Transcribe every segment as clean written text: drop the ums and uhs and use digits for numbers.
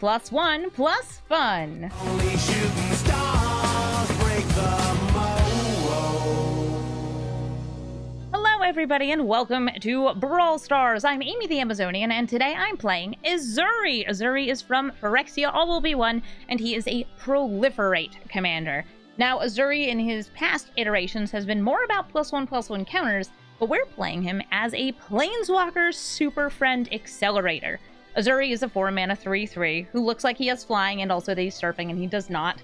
+1 plus fun. Only shooting stars break the mold. Hello everybody and welcome to Brawl Stars. I'm Amy the Amazonian and today I'm playing Ezuri. Ezuri is from Phyrexia, all will be one, and he is a Proliferate commander. Now Ezuri in his past iterations has been more about +1/+1 counters, but we're playing him as a Planeswalker Super Friend Accelerator. Ezuri is a 4-mana 3/3 who looks like he has flying and also that he's surfing, and he does not.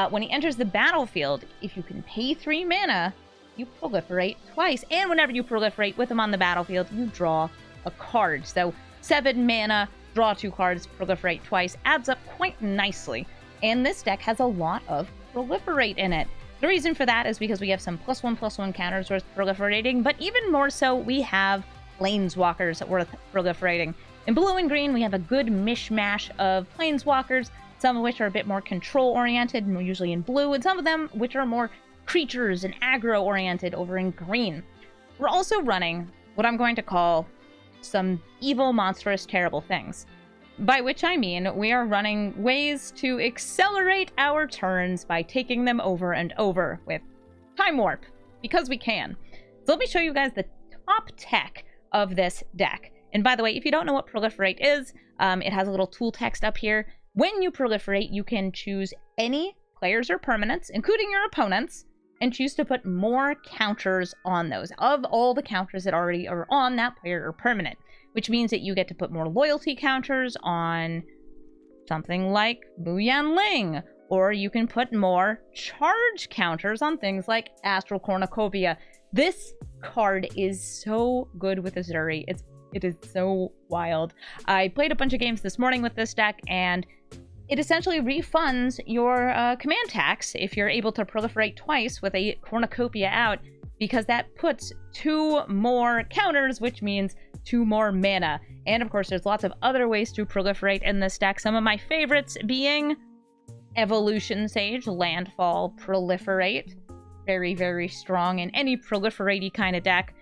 When he enters the battlefield, if you can pay 3 mana, you proliferate twice. And whenever you proliferate with him on the battlefield, you draw a card. So 7 mana, draw 2 cards, proliferate twice, adds up quite nicely. And this deck has a lot of proliferate in it. The reason for that is because we have some +1/+1 counters worth proliferating, but even more so, we have Planeswalkers worth proliferating. In blue and green, we have a good mishmash of Planeswalkers, some of which are a bit more control-oriented, usually in blue, and some of them which are more creatures and aggro-oriented over in green. We're also running what I'm going to call some evil, monstrous, terrible things. By which I mean we are running ways to accelerate our turns by taking them over and over with Time Warp, because we can. So let me show you guys the top tech of this deck. And by the way, if you don't know what Proliferate is, it has a little tool text up here. When you proliferate, you can choose any players or permanents, including your opponents, and choose to put more counters on those, of all the counters that already are on that player or permanent. Which means that you get to put more loyalty counters on something like Vivien Reid, or you can put more charge counters on things like Astral Cornucopia. This card is so good with Ezuri. It is so wild. I played a bunch of games this morning with this deck, and it essentially refunds your command tax if you're able to proliferate twice with a Cornucopia out, because that puts 2 more counters, which means 2 more mana. And of course, there's lots of other ways to proliferate in this deck. Some of my favorites being Evolution Sage, Landfall, Proliferate. Very, very strong in any proliferate-y kind of deck.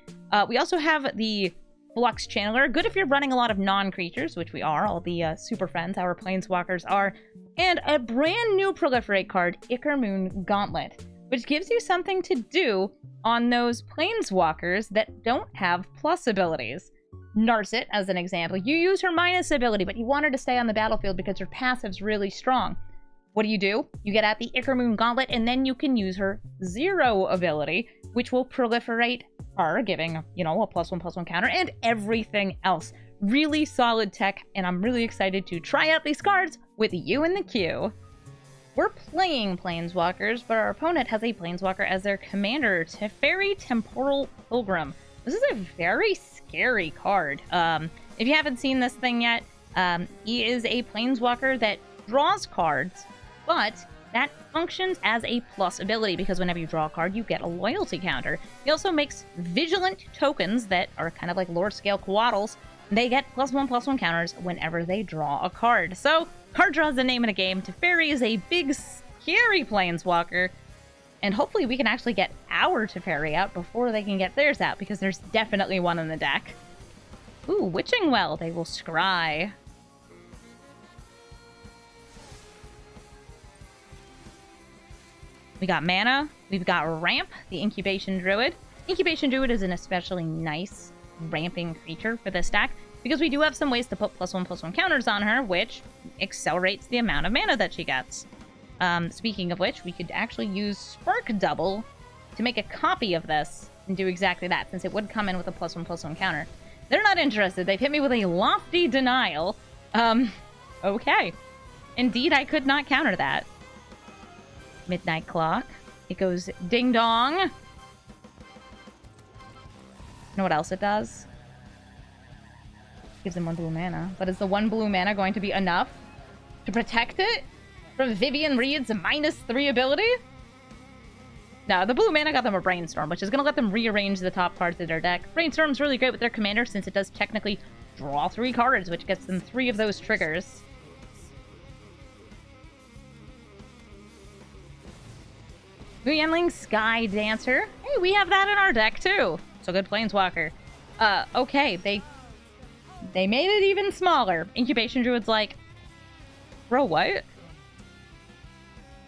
We also have the Flux Channeler, good if you're running a lot of non-creatures, which we are, all the super friends, our Planeswalkers are. And a brand new Proliferate card, Ickermoon Gauntlet, which gives you something to do on those Planeswalkers that don't have plus abilities. Narset, as an example, you use her minus ability, but you want her to stay on the battlefield because her passive's really strong. What do? You get at the Ickermoon Gauntlet, and then you can use her 0 ability, which will proliferate her, giving, you know, a +1/+1 counter, and everything else. Really solid tech, and I'm really excited to try out these cards with you in the queue. We're playing Planeswalkers, but our opponent has a Planeswalker as their commander, Teferi Temporal Pilgrim. This is a very scary card. If you haven't seen this thing yet, he is a Planeswalker that draws cards, but that functions as a plus ability, because whenever you draw a card, you get a loyalty counter. He also makes vigilant tokens that are kind of like Lord Scale Coatls. They get +1/+1 counters whenever they draw a card. So, card draw is the name of the game. Teferi is a big, scary Planeswalker. And hopefully we can actually get our Teferi out before they can get theirs out, because there's definitely one in the deck. Ooh, Witching Well. They will scry. We got mana. We've got Ramp, the Incubation Druid. Incubation Druid is an especially nice ramping creature for this deck, because we do have some ways to put +1/+1 counters on her, which accelerates the amount of mana that she gets. Speaking of which, we could actually use Spark Double to make a copy of this and do exactly that, since it would come in with a +1/+1 counter. They're not interested. They've hit me with a Lofty Denial. Okay. Indeed, I could not counter that. Midnight Clock. It goes ding dong. You know what else it does? Gives them 1 blue mana. But is the 1 blue mana going to be enough to protect it from Vivien Reid's -3 ability? No, the blue mana got them a Brainstorm, which is going to let them rearrange the top cards of their deck. Brainstorm's really great with their commander, since it does technically draw 3 cards, which gets them 3 of those triggers. Hinterland Sky Dancer. Hey, we have that in our deck too. So good Planeswalker. Okay, they made it even smaller. Incubation Druid's like, Bro, what?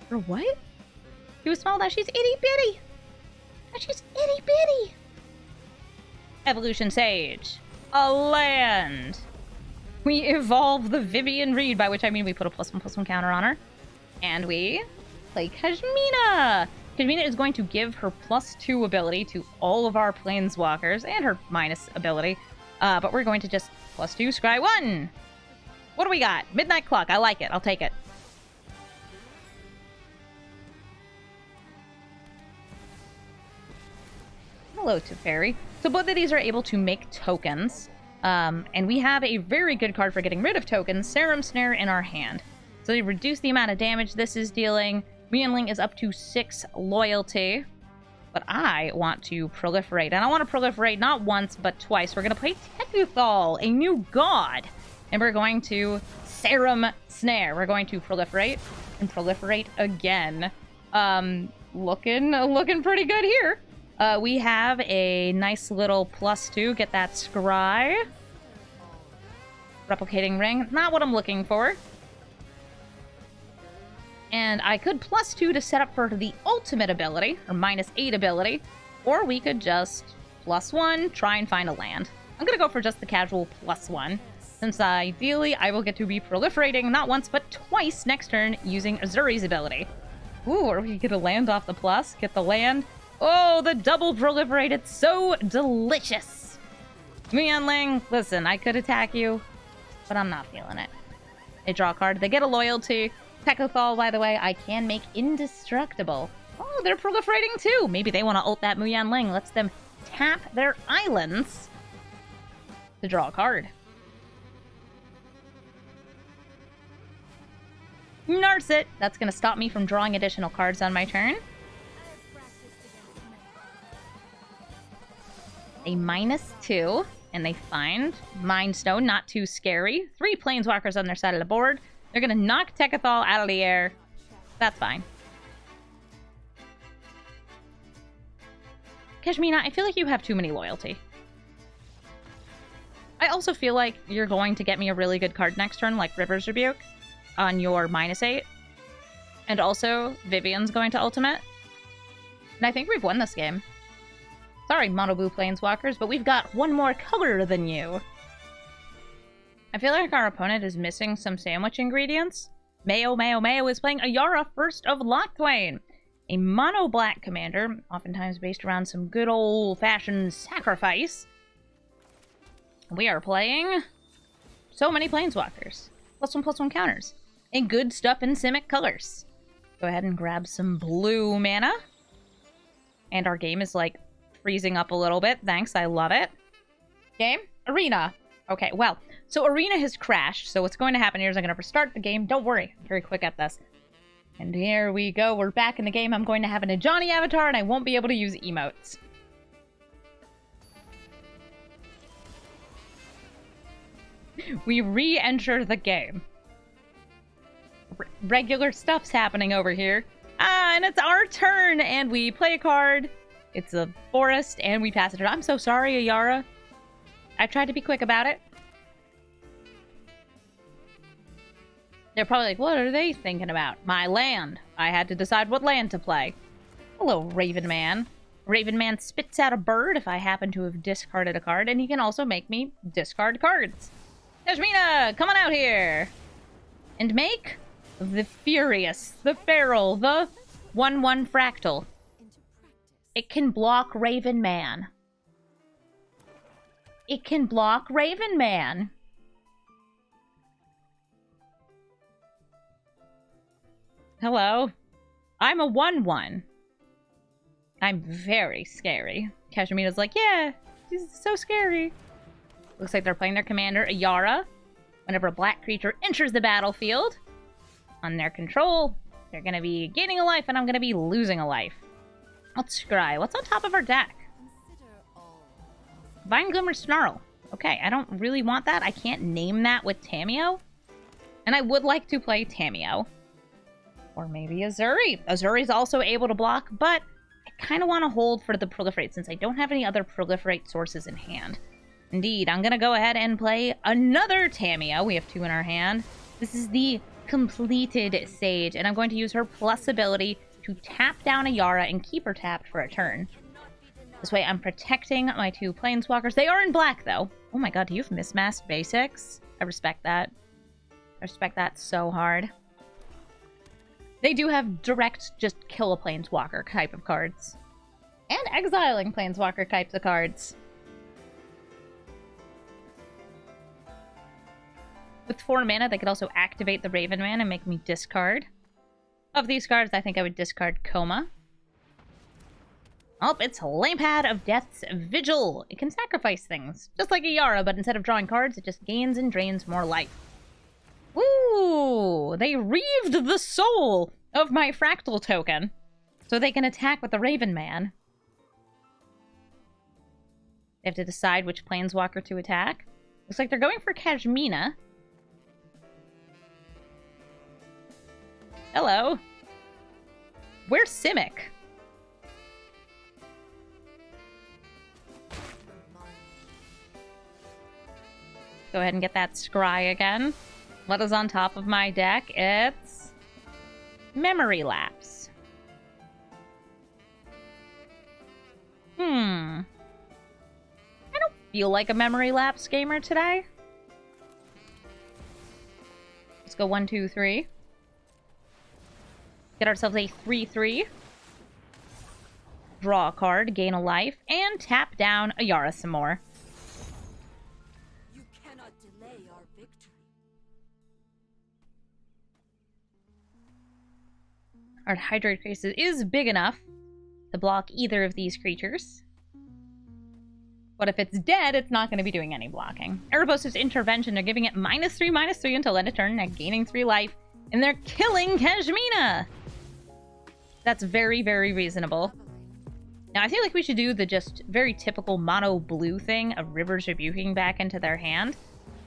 Bro, what? She was small, now she's itty-bitty! Now she's itty-bitty! Evolution Sage. A land! We evolve the Vivien Reid, by which I mean we put a +1/+1 counter on her. And we play Kashmina! Kashmina is going to give her +2 ability to all of our planeswalkers, and her minus ability. But we're going to just +2 scry 1! What do we got? Midnight Clock. I like it. I'll take it. Hello, Teferi. So both of these are able to make tokens. And we have a very good card for getting rid of tokens, Serum Snare, in our hand. So they reduce the amount of damage this is dealing. Meanling is up to 6 loyalty. But I want to proliferate. And I want to proliferate not once, but twice. We're going to play Tecuthal, a new god. And we're going to Serum Snare. We're going to proliferate and proliferate again. Looking pretty good here. We have a nice little +2. Get that scry. Replicating ring. Not what I'm looking for. And I could +2 to set up for the ultimate ability, or -8 ability. Or we could just +1, try and find a land. I'm going to go for just the casual +1. Since ideally, I will get to be proliferating not once, but twice next turn using Ezuri's ability. Ooh, are we going to land off the plus? Get the land. Oh, the double proliferate. It's so delicious. Meanling, listen, I could attack you, but I'm not feeling it. They draw a card. They get a loyalty. Tecuthal, by the way, I can make indestructible. Oh, they're proliferating too. Maybe they want to ult that Muyanling. Lets them tap their islands to draw a card. Narset. That's going to stop me from drawing additional cards on my turn. A -2, and they find Mind Stone. Not too scary. 3 planeswalkers on their side of the board. They're going to knock Tecuthal out of the air. That's fine. Kashmina, I feel like you have too many loyalty. I also feel like you're going to get me a really good card next turn, like River's Rebuke, on your -8. And also, Vivien's going to ultimate. And I think we've won this game. Sorry, Mono Blue Planeswalkers, but we've got one more color than you. I feel like our opponent is missing some sandwich ingredients. Mayo is playing Ayara, First of Locthwain, a mono-black commander, oftentimes based around some good old-fashioned sacrifice. We are playing so many Planeswalkers. +1/+1 counters. And good stuff in Simic colors. Go ahead and grab some blue mana. And our game is, like, freezing up a little bit. Thanks, I love it. Game? Arena. Okay, well, so Arena has crashed, so what's going to happen here is I'm going to restart the game. Don't worry, I'm very quick at this. And here we go, we're back in the game. I'm going to have an Ajani avatar, and I won't be able to use emotes. We re-enter the game. Regular stuff's happening over here. And it's our turn, and we play a card. It's a forest, and we pass it. I'm so sorry, Ayara. I've tried to be quick about it. They're probably like, what are they thinking about? My land. I had to decide what land to play. Hello, Raven Man. Raven Man spits out a bird if I happen to have discarded a card, and he can also make me discard cards. Kashmina, come on out here. And make the Furious, the Feral, the 1/1 Fractal. It can block Raven Man. It can block Raven Man. Hello. I'm a 1/1. I'm very scary. Kashmina's like, yeah, this is so scary. Looks like they're playing their commander, Ayara. Whenever a black creature enters the battlefield, on their control, they're going to be gaining a life, and I'm going to be losing a life. Let's scry. What's on top of our deck? Vine Glimmer Snarl. Okay, I don't really want that. I can't name that with Tamiyo. And I would like to play Tamiyo. Or maybe Ezuri. Ezuri's also able to block, but I kind of want to hold for the Proliferate since I don't have any other Proliferate sources in hand. Indeed, I'm going to go ahead and play another Tamiyo. We have 2 in our hand. This is the completed Sage, and I'm going to use her plus ability to tap down a Yara and keep her tapped for a turn. This way I'm protecting my 2 Planeswalkers. They are in black, though. Oh my god, do you have mismasked basics? I respect that. I respect that so hard. They do have direct, just kill a Planeswalker type of cards. And exiling Planeswalker types of cards. With 4 mana, they could also activate the Raven Man and make me discard. Of these cards, I think I would discard Coma. Oh, it's Lampad of Death's Vigil. It can sacrifice things, just like a Yara, but instead of drawing cards, it just gains and drains more life. Ooh, they reaved the soul of my Fractal token, so they can attack with the Raven Man. They have to decide which Planeswalker to attack. Looks like they're going for Kashmina. Hello. Where's Simic? Go ahead and get that Scry again. What is on top of my deck? It's Memory Lapse. I don't feel like a Memory Lapse gamer today. Let's go 1, 2, 3. Get ourselves a 3/3. Draw a card, gain a life, and tap down a Yara some more. You cannot delay our victory. Our Hydroid Krasis is big enough to block either of these creatures. But if it's dead, it's not going to be doing any blocking. Erebos' Intervention, they're giving it -3/-3 until end of turn, and gaining 3 life. And they're killing Kashmina! That's very, very reasonable. Now, I feel like we should do the just very typical mono blue thing of Rivers Rebuking back into their hand.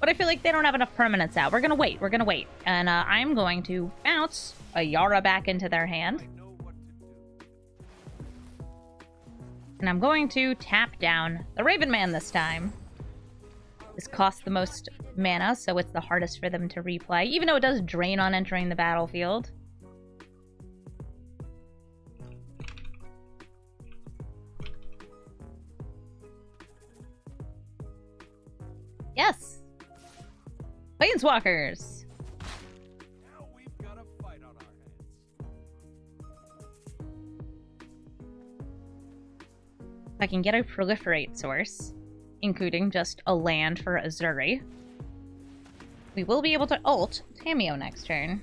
But I feel like they don't have enough permanents out. We're gonna wait. We're gonna wait. And I'm going to bounce a Yara back into their hand. And I'm going to tap down the Raven Man this time. This costs the most mana, so it's the hardest for them to replay, even though it does drain on entering the battlefield. Yes! Planeswalkers! Now we've got a fight on our hands. If I can get a Proliferate source, including just a land for Ezuri, we will be able to ult Tamiyo next turn.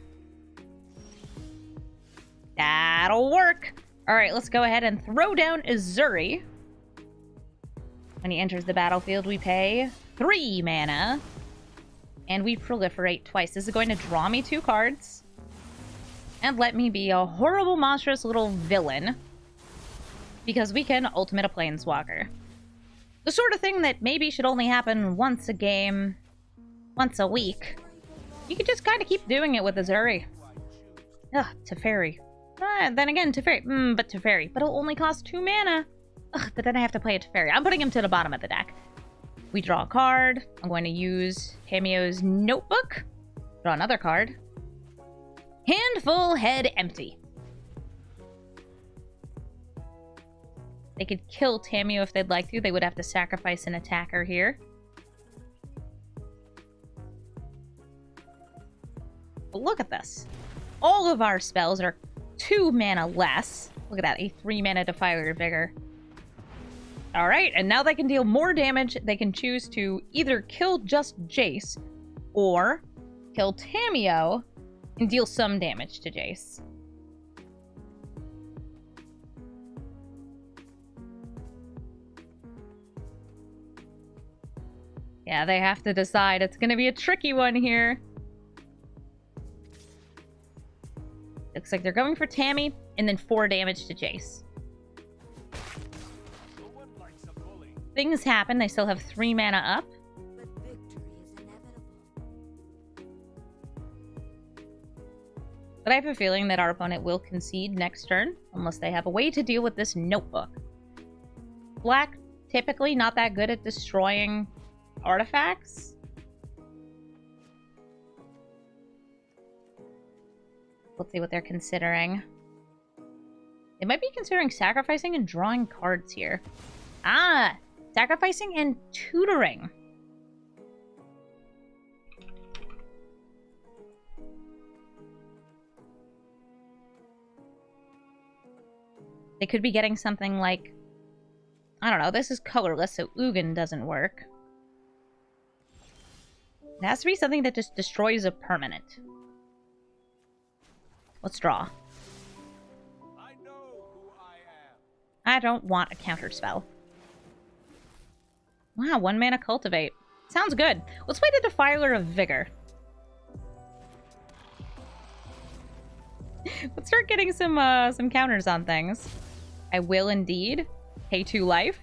That'll work! Alright, let's go ahead and throw down Ezuri. When he enters the battlefield, we pay 3 mana. And we proliferate twice. This is going to draw me 2 cards. And let me be a horrible, monstrous little villain. Because we can ultimate a Planeswalker. The sort of thing that maybe should only happen once a game, once a week. You could just kind of keep doing it with Ezuri. Ugh, Teferi. Then again, Teferi. But Teferi. But it'll only cost 2 mana. Ugh, but then I have to play a Teferi. I'm putting him to the bottom of the deck. We draw a card. I'm going to use Tamiyo's Notebook. Draw another card. Handful, head empty. They could kill Tamiyo if they'd like to. They would have to sacrifice an attacker here. But look at this. All of our spells are 2 mana less. Look at that, a 3 mana Defiler Vigor. Alright, and now they can deal more damage. They can choose to either kill just Jace, or kill Tamiyo and deal some damage to Jace. Yeah, they have to decide. It's gonna be a tricky one here. Looks like they're going for Tammy, and then 4 damage to Jace. Things happen. They still have 3 mana up. But victory is inevitable. But I have a feeling that our opponent will concede next turn, unless they have a way to deal with this Notebook. Black, typically not that good at destroying artifacts. Let's see what they're considering. They might be considering sacrificing and drawing cards here. Ah! Sacrificing and tutoring. They could be getting something like... I don't know, this is colorless, so Ugin doesn't work. It has to be something that just destroys a permanent. Let's draw. I know who I am. I don't want a counterspell. Wow, 1 mana Cultivate. Sounds good. Let's play the Defiler of Vigor. Let's start getting some counters on things. I will indeed. Pay 2 life.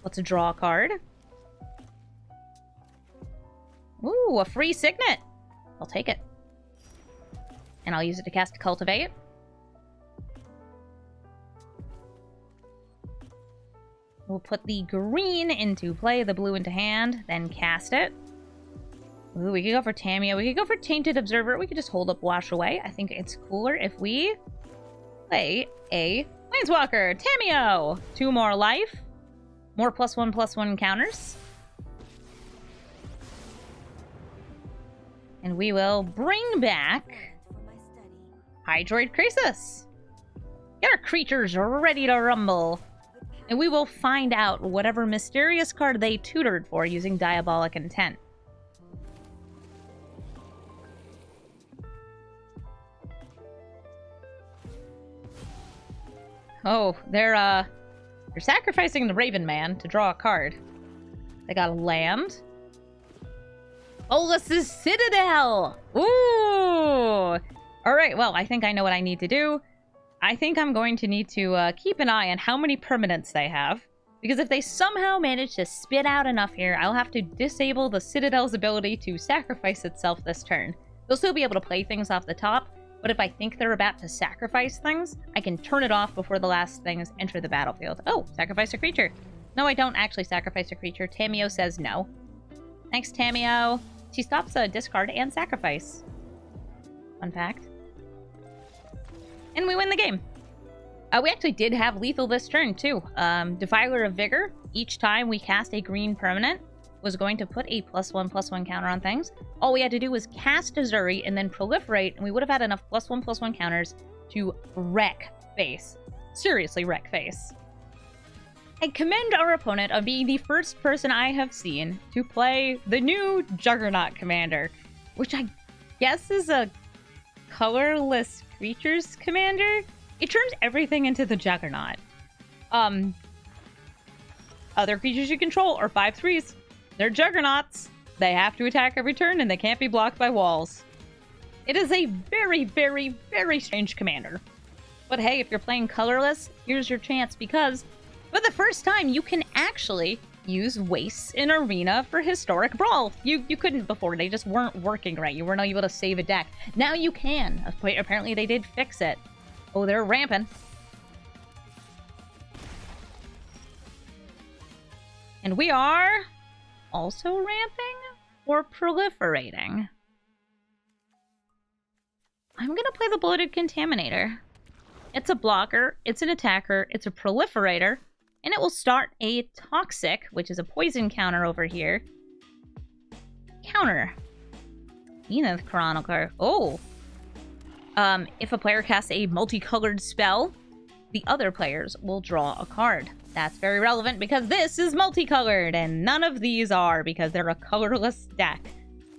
Let's draw a card. Ooh, a free Signet. I'll take it. And I'll use it to cast Cultivate. We'll put the green into play, the blue into hand, then cast it. Ooh, we could go for Tamiyo. We could go for Tainted Observer. We could just hold up Wash Away. I think it's cooler if we play a Planeswalker. Tamiyo! 2 more life. More +1/+1 counters. And we will bring back Hydroid Krasis. Get our creatures ready to rumble. And we will find out whatever mysterious card they tutored for using Diabolic Intent. Oh, they're sacrificing the Raven Man to draw a card. They got a land. Bolus's Citadel! Ooh! Alright, well, I think I know what I need to do. I think I'm going to need to keep an eye on how many permanents they have. Because if they somehow manage to spit out enough here, I'll have to disable the Citadel's ability to sacrifice itself this turn. They'll still be able to play things off the top, but if I think they're about to sacrifice things, I can turn it off before the last things enter the battlefield. Oh, sacrifice a creature. No, I don't actually sacrifice a creature. Tamiyo says no. Thanks, Tamiyo. She stops a discard and sacrifice. Fun fact. And we win the game. We actually did have lethal this turn, too. Defiler of Vigor. Each time we cast a green permanent, was going to put a +1/+1 counter on things. All we had to do was cast Ezuri and then proliferate, and we would have had enough +1/+1 counters to wreck face. Seriously, wreck face. I commend our opponent on being the first person I have seen to play the new Juggernaut Commander, which I guess is a colorless creatures commander. It turns everything into the Juggernaut. Other creatures you control are 5/3s. They're Juggernauts. They have to attack every turn, and they can't be blocked by walls. It is a very, very, very strange commander. But hey, if you're playing colorless, here's your chance, because for the first time, you can actually use wastes in Arena for Historic Brawl. You couldn't before. They just weren't working right. You weren't able to save a deck. Now you can. Apparently, they did fix it. Oh, they're ramping. And we are also ramping or proliferating. I'm going to play the Bloated Contaminator. It's a blocker, it's an attacker, it's a proliferator, and it will start a Toxic, which is a poison counter over here. Counter. Zenith Chronicle. Oh! If a player casts a multicolored spell, the other players will draw a card. That's very relevant because this is multicolored, and none of these are because they're a colorless deck.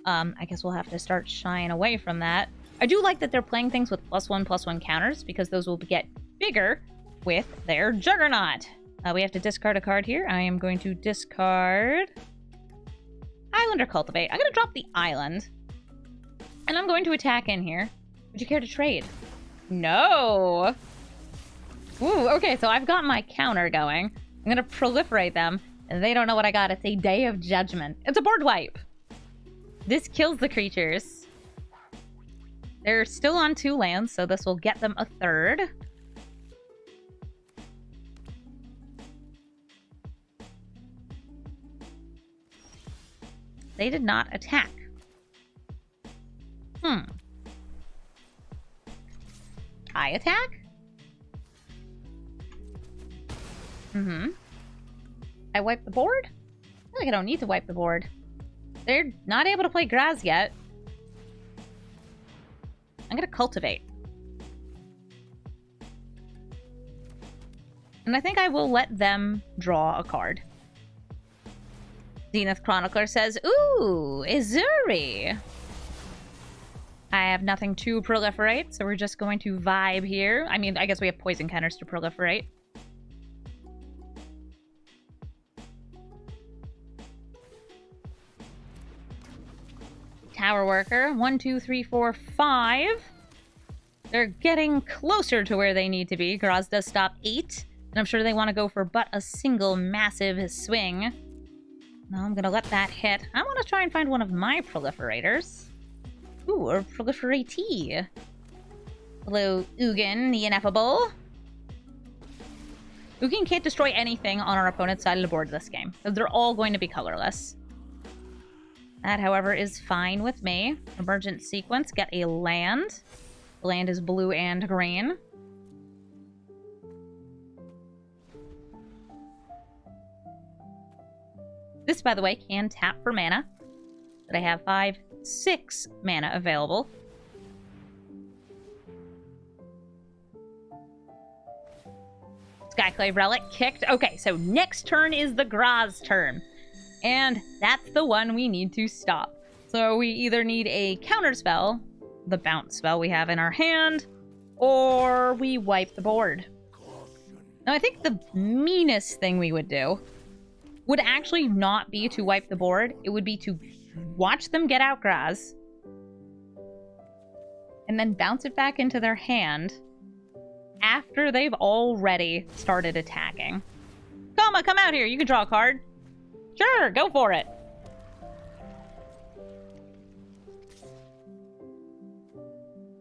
I guess we'll have to start shying away from that. I do like that they're playing things with +1/+1 counters because those will get bigger with their Juggernaut. We have to discard a card here. I am going to discard Island or Cultivate. I'm going to drop the Island, and I'm going to attack in here. Would you care to trade? No! Ooh, okay, so I've got my counter going. I'm gonna proliferate them, and they don't know what I got. It's a Day of Judgment. It's a board wipe! This kills the creatures. They're still on 2 lands, so this will get them a 3rd. they did not attack. I attack? I wipe the board? I feel like I don't need to wipe the board. They're not able to play Graz yet. I'm gonna Cultivate. And I think I will let them draw a card. Zenith Chronicler says, ooh, Ezuri! I have nothing to proliferate, so we're just going to vibe here. I mean, I guess we have poison counters to proliferate. Tower Worker, 1, 2, 3, 4, 5. They're getting closer to where they need to be. Graz does stop 8, and I'm sure they want to go for but a single massive swing. No, I'm gonna let that hit. I want to try and find one of my proliferators. Ooh, or proliferatee. Hello, Ugin, the Ineffable. Ugin can't destroy anything on our opponent's side of the board this game, because they're all going to be colorless. That, however, is fine with me. Emergent Sequence, get a land. The land is blue and green. This, by the way, can tap for mana. But I have 5, 6 mana available. Skyclave Relic kicked. Okay, so next turn is the Graz turn. And that's the one we need to stop. So we either need a Counterspell, the bounce spell we have in our hand, or we wipe the board. Now, I think the meanest thing we would do would actually not be to wipe the board. It would be to watch them get out Graz, and then bounce it back into their hand after they've already started attacking. Koma, come out here. You can draw a card. Sure, go for it.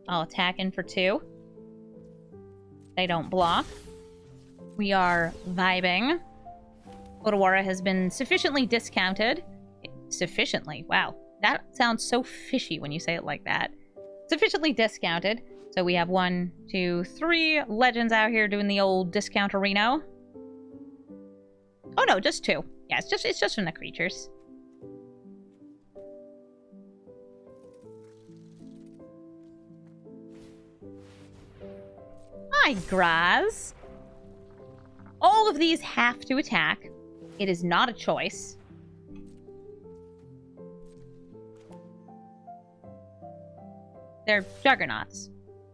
I'll attack in for 2. They don't block. We are vibing. Otawara has been sufficiently discounted. Sufficiently? Wow. That sounds so fishy when you say it like that. Sufficiently discounted. So we have 1, 2, 3 legends out here doing the old discount-a-reno. Oh no, just 2. Yeah, it's just from the creatures. Hi, Graz. All of these have to attack. It is not a choice. They're juggernauts.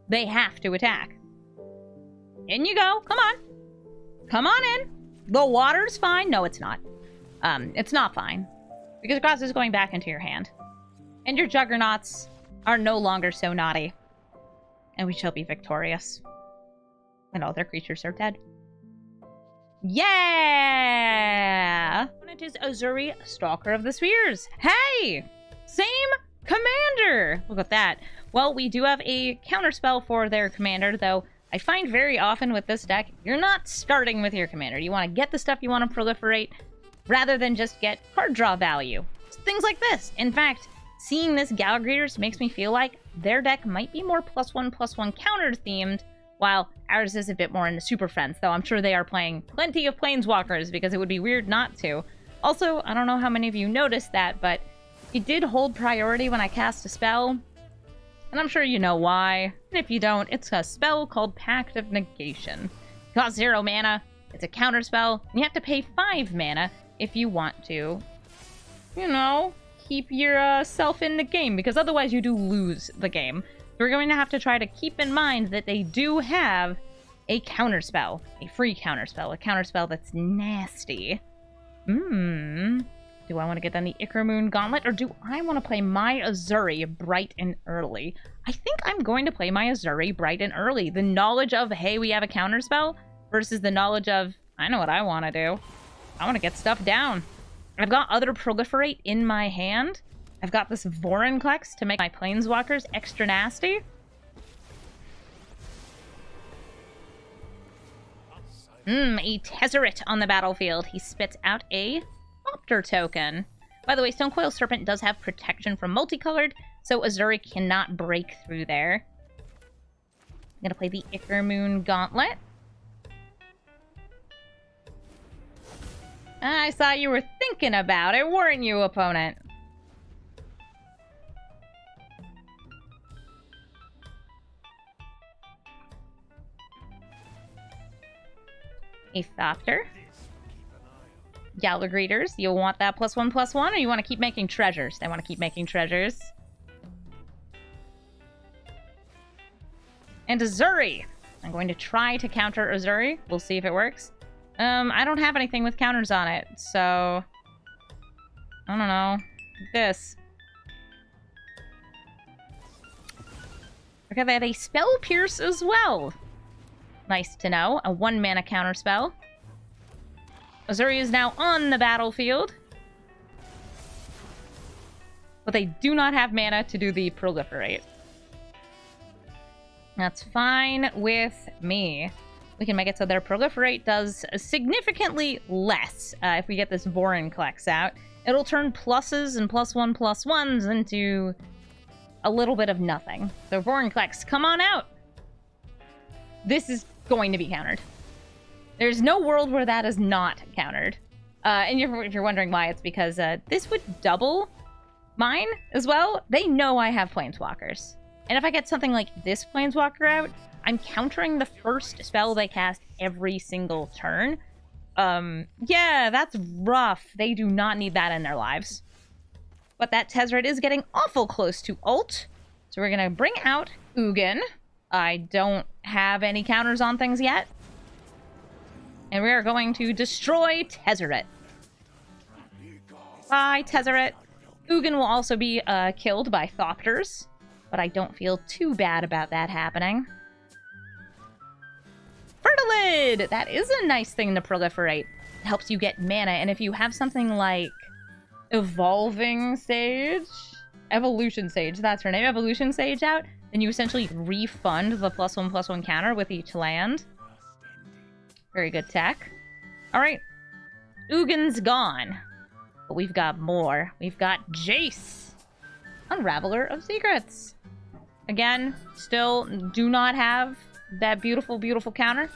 They have to attack. In you go. Come on. Come on in. The water's fine. No, it's not. It's not fine. Because Graz is going back into your hand. And your juggernauts are no longer so naughty. And we shall be victorious. And all their creatures are dead. Yeah! Opponent is Ezuri, Stalker of the Spheres. Hey! Same commander! Look at that. Well, we do have a counterspell for their commander, though I find very often with this deck, you're not starting with your commander. You want to get the stuff you want to proliferate, rather than just get card draw value. Things like this. In fact, seeing this Galagreators makes me feel like their deck might be more +1/+1 counter themed, while ours is a bit more in the Super Friends, though I'm sure they are playing plenty of Planeswalkers because it would be weird not to. Also, I don't know how many of you noticed that, but it did hold priority when I cast a spell, and I'm sure you know why. And if you don't, it's a spell called Pact of Negation. It costs 0 mana, it's a counter spell, and you have to pay 5 mana if you want to, you know, keep yourself in the game, because otherwise you do lose the game. So we're going to have to try to keep in mind that they do have a counterspell, a free counterspell, a counterspell that's nasty. Do I want to get on the Ichor Gauntlet, or do I want to play my Ezuri bright and early? I think I'm going to play my Ezuri bright and early. The knowledge of, hey, we have a counterspell, versus the knowledge of, I know what I want to do. I want to get stuff down. I've got other Proliferate in my hand. I've got this Vorinclex to make my Planeswalkers extra nasty. A Tezzeret on the battlefield. He spits out a Opter token. By the way, Stonecoil Serpent does have protection from multicolored, so Ezuri cannot break through there. I'm gonna play the Ichor Moon Gauntlet. I saw you were thinking about it, weren't you, opponent? A Thopter. Gala Greeters, you'll want that +1/+1, or you want to keep making treasures? I want to keep making treasures. And Ezuri. I'm going to try to counter Ezuri. We'll see if it works. I don't have anything with counters on it, so... I don't know. This. Okay, they have a Spell Pierce as well. Nice to know. A 1-mana counterspell. Ezuri is now on the battlefield. But they do not have mana to do the Proliferate. That's fine with me. We can make it so their Proliferate does significantly less if we get this Vorinclex out. It'll turn pluses and +1/+1s into a little bit of nothing. So Vorinclex, come on out! This is going to be countered. There's no world where that is not countered. And if you're wondering why, it's because this would double mine as well. They know I have Planeswalkers. And if I get something like this Planeswalker out, I'm countering the first spell they cast every single turn. Yeah, that's rough. They do not need that in their lives. But that Tezzeret is getting awful close to ult. So we're going to bring out Ugin. I don't have any counters on things yet. And we are going to destroy Tezzeret. Bye, Tezzeret. Ugin will also be killed by Thopters, but I don't feel too bad about that happening. Fertilid! That is a nice thing to proliferate. It helps you get mana, and if you have something like Evolving Sage, Evolution Sage, that's her name, Evolution Sage out, then you essentially refund the +1/+1 counter with each land. Very good tech. Alright. Ugin's gone. But we've got more. We've got Jace. Unraveler of Secrets. Again, still do not have that beautiful, beautiful counter.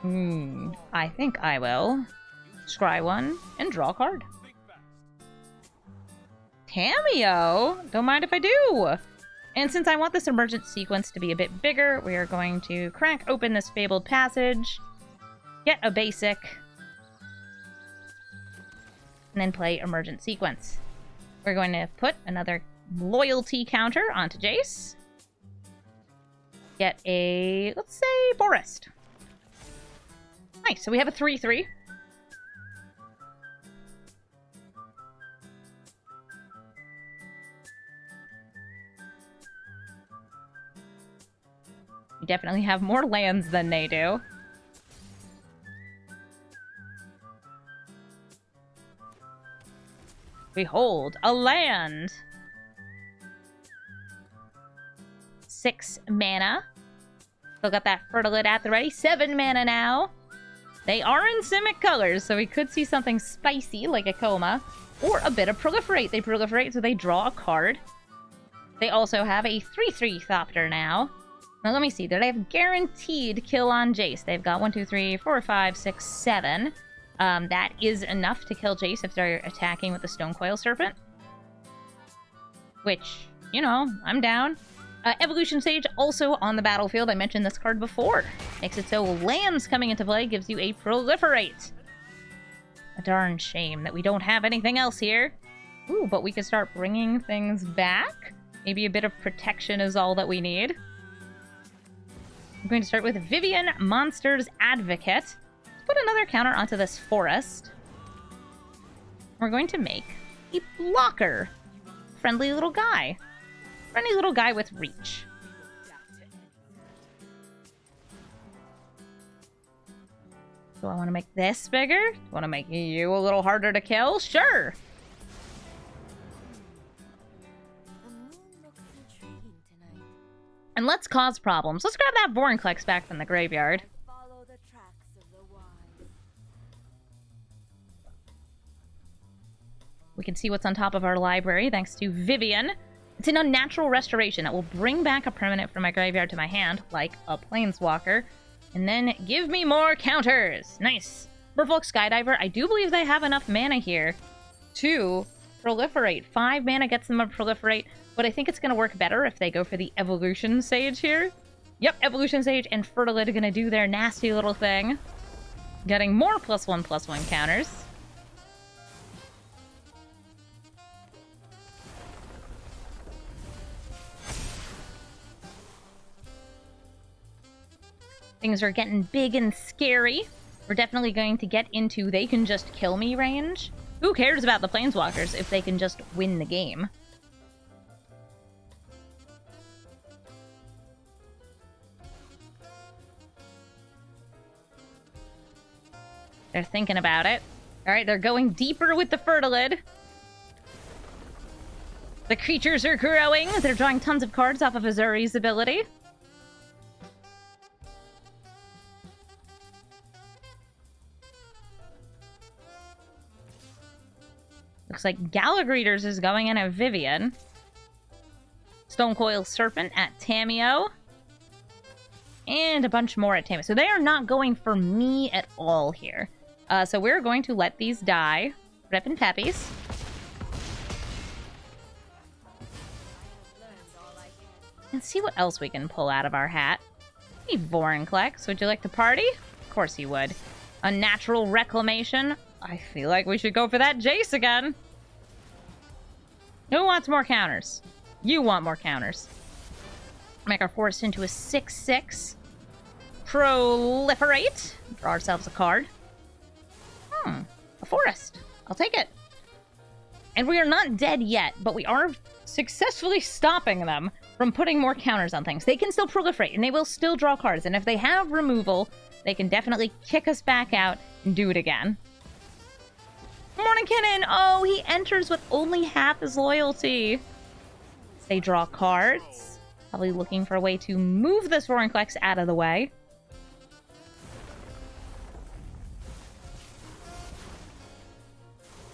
I think I will scry one and draw a card. Tameo? Don't mind if I do. And since I want this emergent sequence to be a bit bigger, we are going to crack open this Fabled Passage, get a basic, and then play emergent sequence. We're going to put another loyalty counter onto Jace. Get a, let's say, Forest. Nice, so we have a 3/3. We definitely have more lands than they do. Behold, a land! 6 mana. Still got that Fertilid at the ready. 7 mana now. They are in Simic colors, so we could see something spicy like a Coma. Or a bit of Proliferate. They proliferate, so they draw a card. They also have a 3/3 Thopter now. Now let me see. They have guaranteed kill on Jace. They've got 1, 2, 3, 4, 5, 6, 7. That is enough to kill Jace if they're attacking with the Stonecoil Serpent. Which, you know, I'm down. Evolution Sage also on the battlefield. I mentioned this card before. Makes it so lands coming into play gives you a Proliferate. A darn shame that we don't have anything else here. Ooh, but we can start bringing things back. Maybe a bit of protection is all that we need. I'm going to start with Vivien Monster's Advocate. Let's put another counter onto this Forest. We're going to make a blocker. Friendly little guy. Friendly little guy with reach. Do I want to make this bigger? Do I want to make you a little harder to kill? Sure! And let's cause problems. Let's grab that Vorinclex back from the graveyard. Follow the tracks of the wise. We can see what's on top of our library, thanks to Vivien. It's an unnatural restoration that will bring back a permanent from my graveyard to my hand, like a Planeswalker, and then give me more counters. Nice. Merfolk Skydiver, I do believe they have enough mana here to proliferate. 5 mana gets them to proliferate, but I think it's going to work better if they go for the Evolution Sage here. Yep, Evolution Sage and Fertilid are going to do their nasty little thing. Getting more +1/+1 counters. Things are getting big and scary. We're definitely going to get into they can just kill me range. Who cares about the Planeswalkers if they can just win the game? They're thinking about it. Alright, they're going deeper with the Fertilid. The creatures are growing. They're drawing tons of cards off of Ezuri's ability. Looks like Galagreeters is going in at Vivien. Stonecoil Serpent at Tamiyo. And a bunch more at Tamiyo. So they are not going for me at all here. So we're going to let these die. Rip and Peppies. And see what else we can pull out of our hat. Hey, Vorinclex, would you like to party? Of course you would. Unnatural Reclamation. I feel like we should go for that Jace again. Who wants more counters? You want more counters. Make our forest into a 6/6. Proliferate. Draw ourselves a card. A forest. I'll take it. And we are not dead yet, but we are successfully stopping them from putting more counters on things. They can still proliferate, and they will still draw cards. And if they have removal, they can definitely kick us back out and do it again. Morningkinnon! Oh, he enters with only half his loyalty. They draw cards. Probably looking for a way to move this Vorinclex out of the way.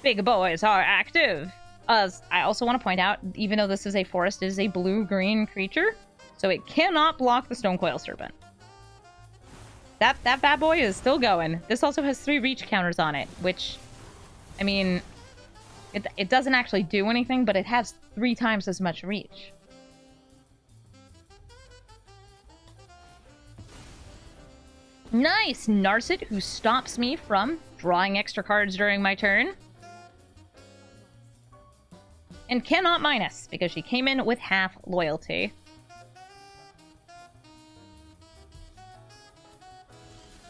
Big boys are active. I also want to point out, even though this is a forest, it is a blue-green creature, so it cannot block the Stonecoil Serpent. That bad boy is still going. This also has 3 reach counters on it, which, I mean, it doesn't actually do anything, but it has 3 times as much reach. Nice! Narset, who stops me from drawing extra cards during my turn. And cannot minus, because she came in with half loyalty.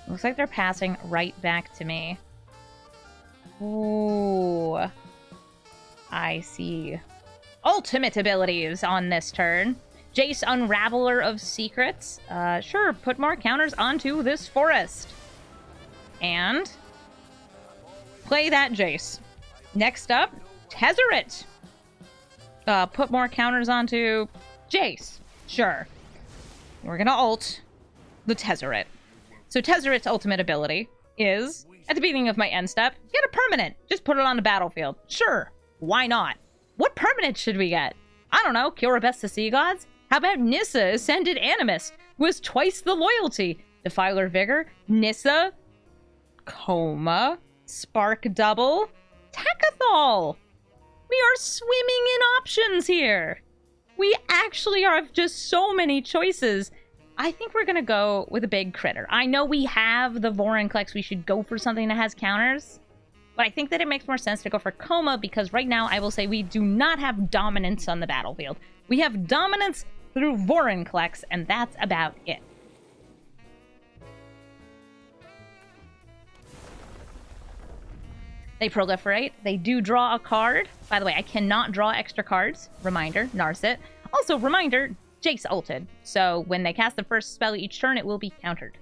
Looks like they're passing right back to me. Ooh. I see. Ultimate abilities on this turn. Jace, Unraveler of Secrets. Sure, put more counters onto this forest. And play that Jace. Next up, Tezzeret. Put more counters onto Jace. Sure. We're gonna ult the Tezzeret. So Tezzeret's ultimate ability is, at the beginning of my end step, get a permanent. Just put it on the battlefield. Sure. Why not? What permanent should we get? I don't know. Cure Best to Sea Gods? How about Nissa, Ascended Animist, who has twice the loyalty? Defiler Vigor, Nissa, Coma, Spark Double, Takathol. We are swimming in options here. We actually have just so many choices. I think we're going to go with a big critter. I know we have the Vorinclex. We should go for something that has counters. But I think that it makes more sense to go for Coma because right now I will say we do not have dominance on the battlefield. We have dominance through Vorinclex, and that's about it. They proliferate. They do draw a card. By the way, I cannot draw extra cards. Reminder, Narset. Also, reminder, Jace ulted. So when they cast the first spell each turn, it will be countered.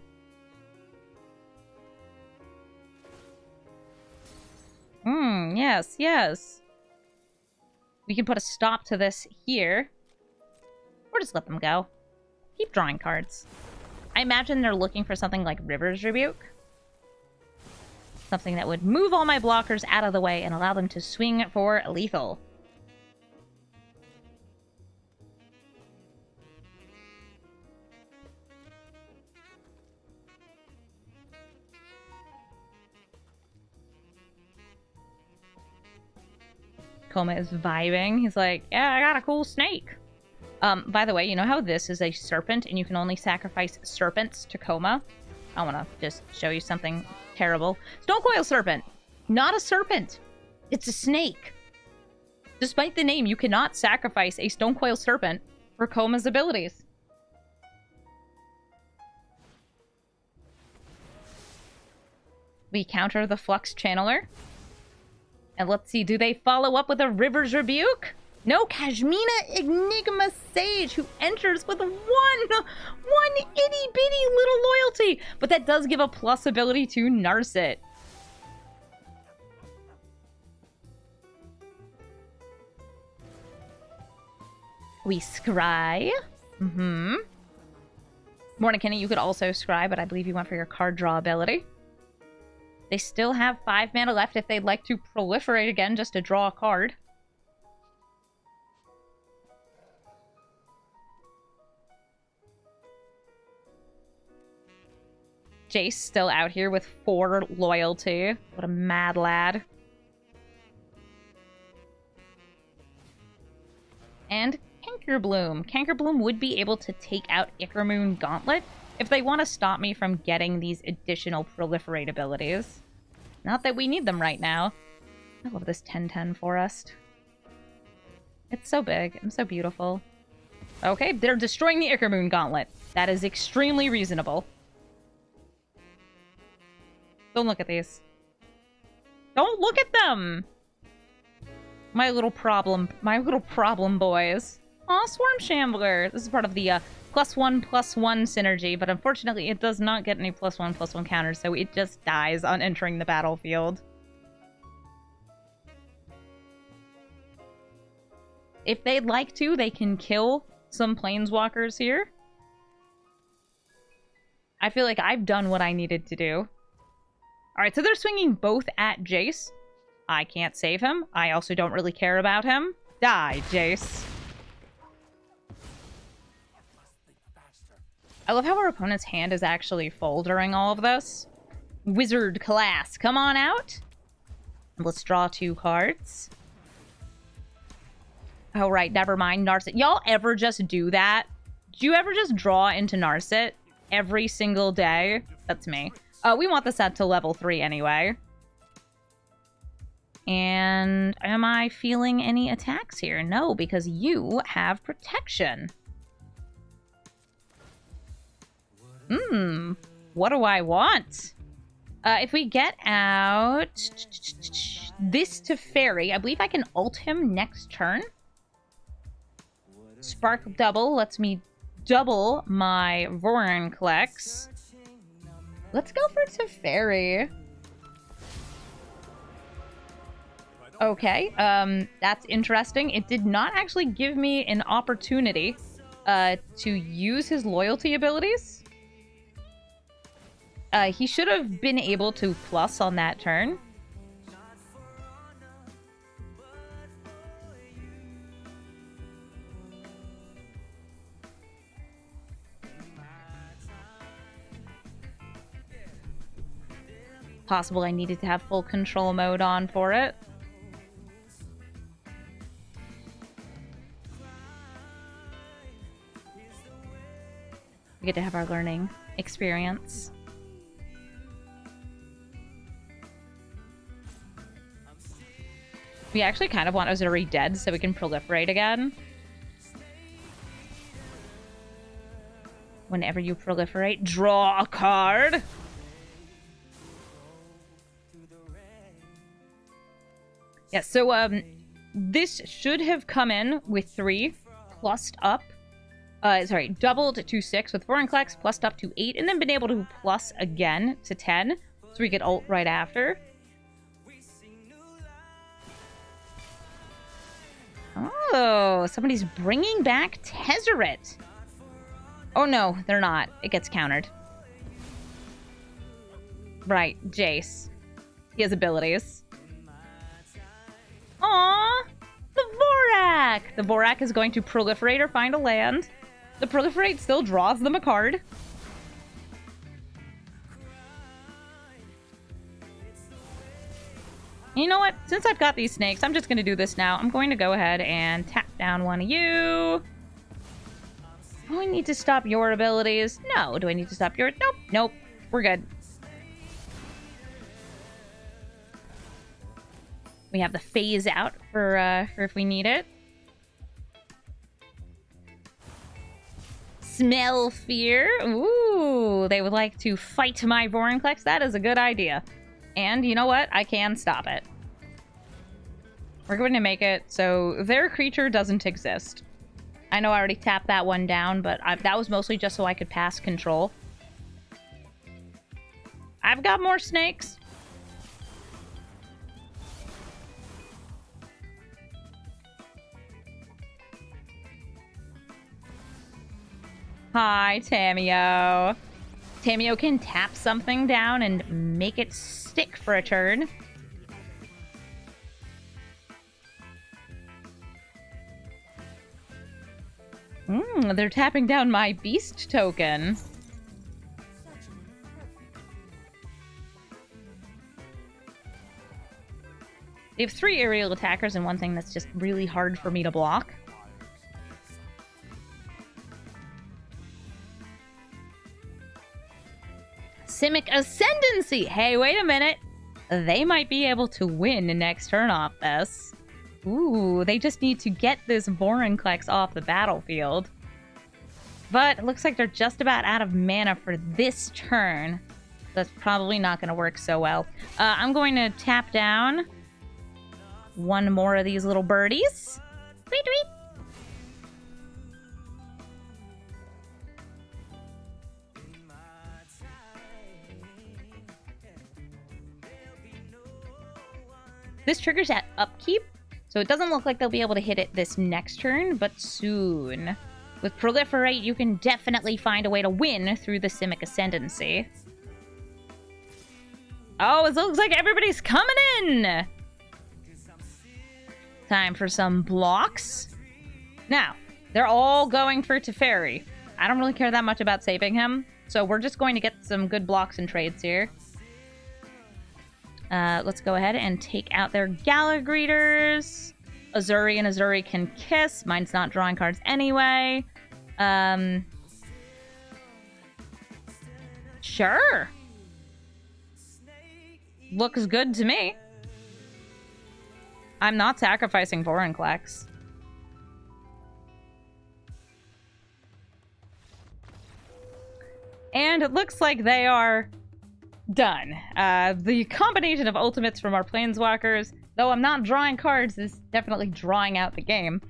Yes, yes. We can put a stop to this here. Or just let them go. Keep drawing cards. I imagine they're looking for something like River's Rebuke. something that would move all my blockers out of the way and allow them to swing for lethal. Koma is vibing. He's like, yeah, I got a cool snake. By the way, you know how this is a serpent and you can only sacrifice serpents to Koma? I want to just show you something terrible. Stonecoil Serpent. Not a serpent. It's a snake. Despite the name, you cannot sacrifice a Stonecoil Serpent for Koma's abilities. We counter the Flux Channeler. And let's see, do they follow up with a River's Rebuke? No, Kashmina Enigma Sage, who enters with one itty-bitty little loyalty. But that does give a plus ability to Narset. We scry. Mornikini, you could also scry, but I believe you went for your card draw ability. They still have 5 mana left if they'd like to proliferate again just to draw a card. Jace still out here with 4 loyalty. What a mad lad. And Cankerbloom. Cankerbloom would be able to take out Ickermoon Gauntlet if they want to stop me from getting these additional proliferate abilities. Not that we need them right now. I love this 10/10 forest. It's so big and so beautiful. Okay, they're destroying the Ickermoon Gauntlet. That is extremely reasonable. Don't look at these. Don't look at them! My little problem boys. Aw, Swarm Shambler. This is part of the +1/+1 synergy, but unfortunately it does not get any +1/+1 counters, so it just dies on entering the battlefield. If they'd like to, they can kill some planeswalkers here. I feel like I've done what I needed to do. Alright, so they're swinging both at Jace. I can't save him. I also don't really care about him. Die, Jace. I love how our opponent's hand is actually full during all of this. Wizard class, come on out. Let's draw 2 cards. Oh, right, never mind. Narset. Y'all ever just do that? Do you ever just draw into Narset every single day? That's me. We want the set to level 3 anyway. And am I feeling any attacks here? No, because you have protection. What do I want? If we get out this to Fairy, I believe I can ult him next turn. Spark Double lets me double my Vorinclex. Let's go for Teferi. Okay, that's interesting. It did not actually give me an opportunity to use his loyalty abilities. He should have been able to plus on that turn. Possible I needed to have full control mode on for it. We get to have our learning experience. We actually kind of want Ezuri dead so we can proliferate again. Whenever you proliferate, draw a card. Yeah, so this should have come in with 3, plussed up. Doubled to 6 with Vorinclex, plussed up to 8, and then been able to plus again to 10, so we could ult right after. Oh, somebody's bringing back Tezzeret. Oh no, they're not. It gets countered. Right, Jace. He has abilities. Aww! The Vorak! The Vorak is going to proliferate or find a land. The proliferate still draws them a card. You know what? Since I've got these snakes, I'm just going to do this now. I'm going to go ahead and tap down one of you. Do I need to stop your abilities? No. Do I need to stop yours? Nope. Nope. We're good. We have the phase out for if we need it. Smell fear. Ooh, they would like to fight my Vorinclex. That is a good idea. And you know what? I can stop it. We're going to make it so their creature doesn't exist. I know I already tapped that one down, but that was mostly just so I could pass control. I've got more snakes. Hi, Tamio. Tamio can tap something down and make it stick for a turn. They're tapping down my beast token. They have 3 aerial attackers and one thing that's just really hard for me to block. Simic Ascendancy! Hey, wait a minute. They might be able to win next turn off this. Ooh, they just need to get this Vorinclex off the battlefield. But it looks like they're just about out of mana for this turn. That's probably not going to work so well. I'm going to tap down one more of these little birdies. Tweet, tweet. This triggers at upkeep, so it doesn't look like they'll be able to hit it this next turn, but soon. With Proliferate, you can definitely find a way to win through the Simic Ascendancy. Oh, it looks like everybody's coming in! Time for some blocks. Now, they're all going for Teferi. I don't really care that much about saving him, so we're just going to get some good blocks and trades here. Let's go ahead and take out their Gala Greeters. Ezuri and Ezuri can kiss. Mine's not drawing cards anyway. Sure. Looks good to me. I'm not sacrificing Vorinclex. And it looks like they are done. The combination of ultimates from our Planeswalkers, though I'm not drawing cards, is definitely drawing out the game.